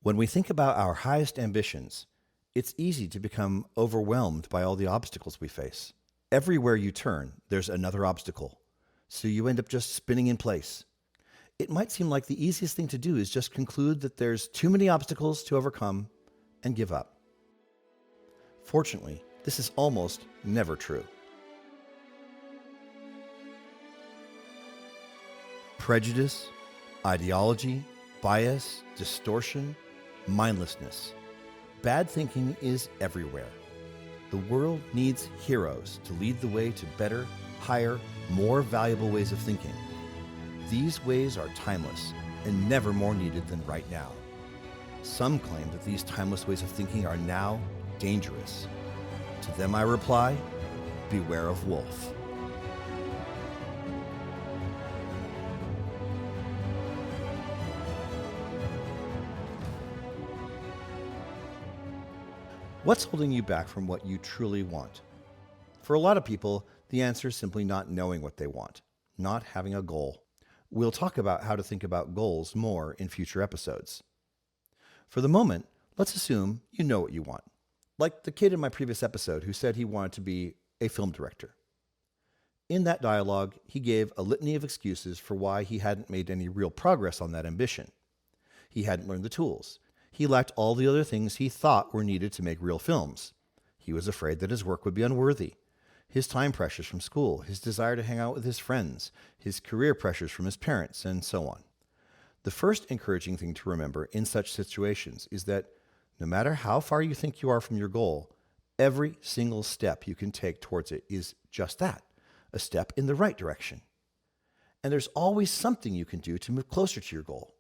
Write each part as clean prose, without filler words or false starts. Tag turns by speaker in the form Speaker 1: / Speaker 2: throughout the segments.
Speaker 1: When we think about our highest ambitions, it's easy to become overwhelmed by all the obstacles we face. Everywhere you turn, there's another obstacle, so you end up just spinning in place. It might seem like the easiest thing to do is just conclude that there's too many obstacles to overcome and give up. Fortunately, this is almost never true. Prejudice, ideology, bias, distortion, mindlessness. Bad thinking is everywhere. The world needs heroes to lead the way to better, higher, more valuable ways of thinking. These ways are timeless and never more needed than right now. Some claim that these timeless ways of thinking are now dangerous. To them I reply, beware of wolf. What's holding you back from what you truly want? For a lot of people, the answer is simply not knowing what they want, not having a goal. We'll talk about how to think about goals more in future episodes. For the moment, let's assume you know what you want, like the kid in my previous episode who said he wanted to be a film director. In that dialogue, he gave a litany of excuses for why he hadn't made any real progress on that ambition. He hadn't learned the tools. He lacked all the other things he thought were needed to make real films. He was afraid that his work would be unworthy. His time pressures from school, his desire to hang out with his friends, his career pressures from his parents, and so on. The first encouraging thing to remember in such situations is that no matter how far you think you are from your goal, every single step you can take towards it is just that, a step in the right direction. And there's always something you can do to move closer to your goal.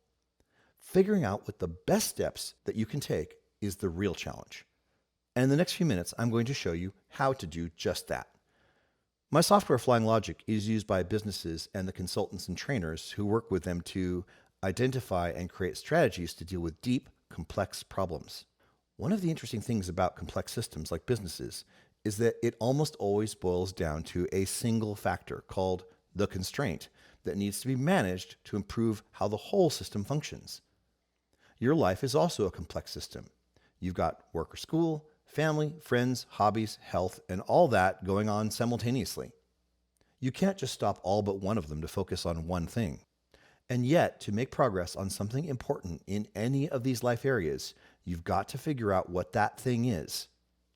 Speaker 1: Figuring out what the best steps that you can take is the real challenge. And in the next few minutes, I'm going to show you how to do just that. My software, Flying Logic, is used by businesses and the consultants and trainers who work with them to identify and create strategies to deal with deep, complex problems. One of the interesting things about complex systems like businesses is that it almost always boils down to a single factor called the constraint that needs to be managed to improve how the whole system functions. Your life is also a complex system. You've got work or school, family, friends, hobbies, health, and all that going on simultaneously. You can't just stop all but one of them to focus on one thing. And yet, to make progress on something important in any of these life areas, you've got to figure out what that thing is,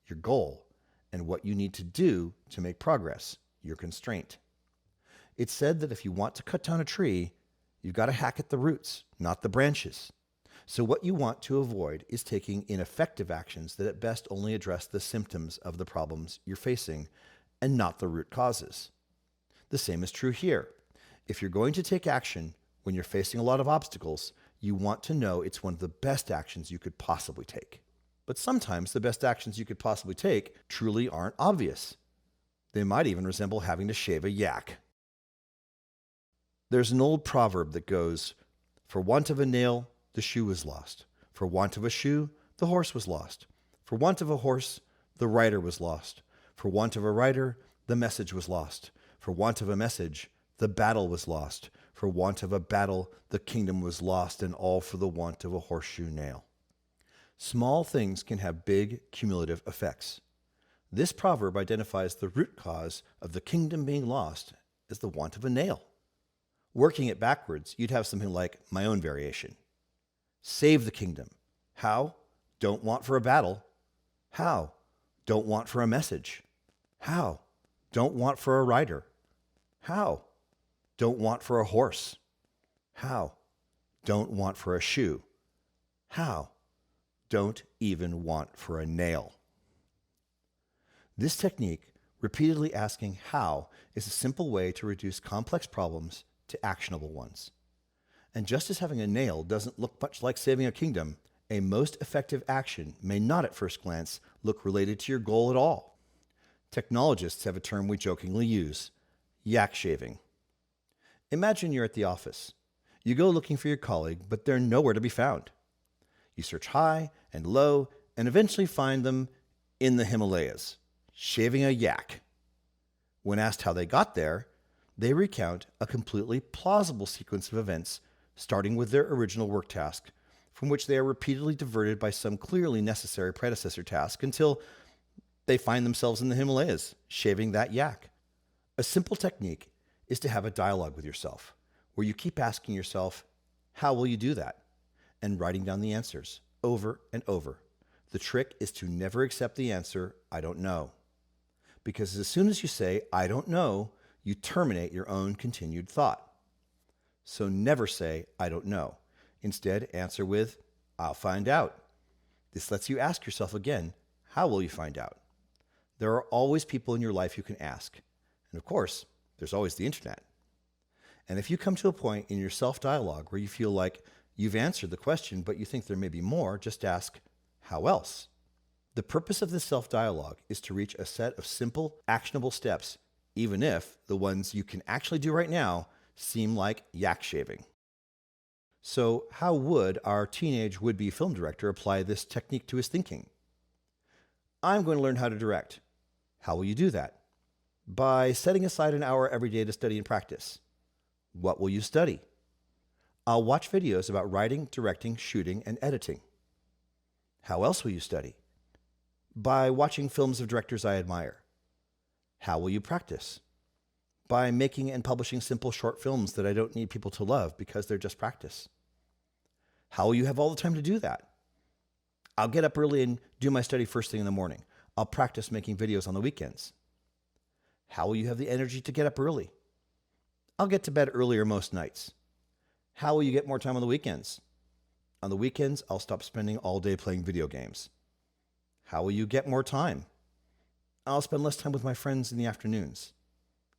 Speaker 1: your goal, and what you need to do to make progress, your constraint. It's said that if you want to cut down a tree, you've got to hack at the roots, not the branches. So what you want to avoid is taking ineffective actions that at best only address the symptoms of the problems you're facing and not the root causes. The same is true here. If you're going to take action when you're facing a lot of obstacles, you want to know it's one of the best actions you could possibly take. But sometimes the best actions you could possibly take truly aren't obvious. They might even resemble having to shave a yak. There's an old proverb that goes, "For want of a nail, the shoe was lost. For want of a shoe, the horse was lost. For want of a horse, the rider was lost. For want of a rider, the message was lost. For want of a message, the battle was lost. For want of a battle, the kingdom was lost, and all for the want of a horseshoe nail." Small things can have big cumulative effects. This proverb identifies the root cause of the kingdom being lost as the want of a nail. Working it backwards, you'd have something like my own variation. Save the kingdom. How? Don't want for a battle. How? Don't want for a message. How? Don't want for a rider. How? Don't want for a horse. How? Don't want for a shoe. How? Don't even want for a nail. This technique, repeatedly asking how, is a simple way to reduce complex problems to actionable ones. And just as having a nail doesn't look much like saving a kingdom, a most effective action may not at first glance look related to your goal at all. Technologists have a term we jokingly use, yak shaving. Imagine you're at the office. You go looking for your colleague, but they're nowhere to be found. You search high and low and eventually find them in the Himalayas, shaving a yak. When asked how they got there, they recount a completely plausible sequence of events, starting with their original work task, from which they are repeatedly diverted by some clearly necessary predecessor task until they find themselves in the Himalayas, shaving that yak. A simple technique is to have a dialogue with yourself, where you keep asking yourself, how will you do that? And writing down the answers over and over. The trick is to never accept the answer, I don't know. Because as soon as you say, I don't know, you terminate your own continued thought. So never say, I don't know. Instead, answer with, I'll find out. This lets you ask yourself again, how will you find out? There are always people in your life you can ask. And of course, there's always the internet. And if you come to a point in your self-dialogue where you feel like you've answered the question, but you think there may be more, just ask, how else? The purpose of this self-dialogue is to reach a set of simple, actionable steps, even if the ones you can actually do right now seem like yak shaving. So how would our teenage would-be film director apply this technique to his thinking? I'm going to learn how to direct. How will you do that? By setting aside an hour every day to study and practice. What will you study? I'll watch videos about writing, directing, shooting, and editing. How else will you study? By watching films of directors I admire. How will you practice? By making and publishing simple short films that I don't need people to love because they're just practice. How will you have all the time to do that? I'll get up early and do my study first thing in the morning. I'll practice making videos on the weekends. How will you have the energy to get up early? I'll get to bed earlier most nights. How will you get more time on the weekends? On the weekends, I'll stop spending all day playing video games. How will you get more time? I'll spend less time with my friends in the afternoons.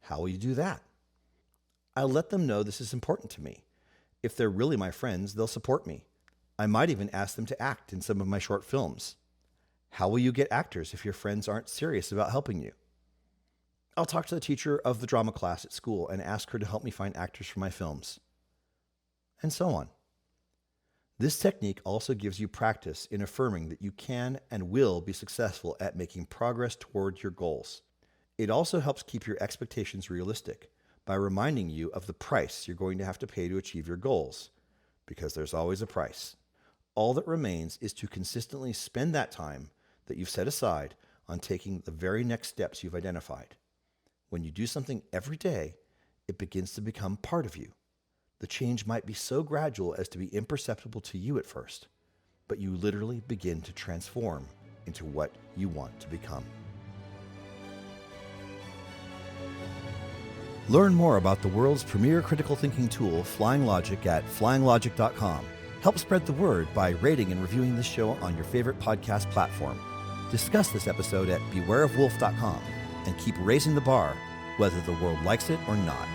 Speaker 1: How will you do that? I'll let them know this is important to me. If they're really my friends, they'll support me. I might even ask them to act in some of my short films. How will you get actors if your friends aren't serious about helping you? I'll talk to the teacher of the drama class at school and ask her to help me find actors for my films. And so on. This technique also gives you practice in affirming that you can and will be successful at making progress toward your goals. It also helps keep your expectations realistic by reminding you of the price you're going to have to pay to achieve your goals, because there's always a price. All that remains is to consistently spend that time that you've set aside on taking the very next steps you've identified. When you do something every day, it begins to become part of you. The change might be so gradual as to be imperceptible to you at first, but you literally begin to transform into what you want to become. Learn more about the world's premier critical thinking tool, Flying Logic, at flyinglogic.com. Help spread the word by rating and reviewing this show on your favorite podcast platform. Discuss this episode at bewareofwolf.com and keep raising the bar, whether the world likes it or not.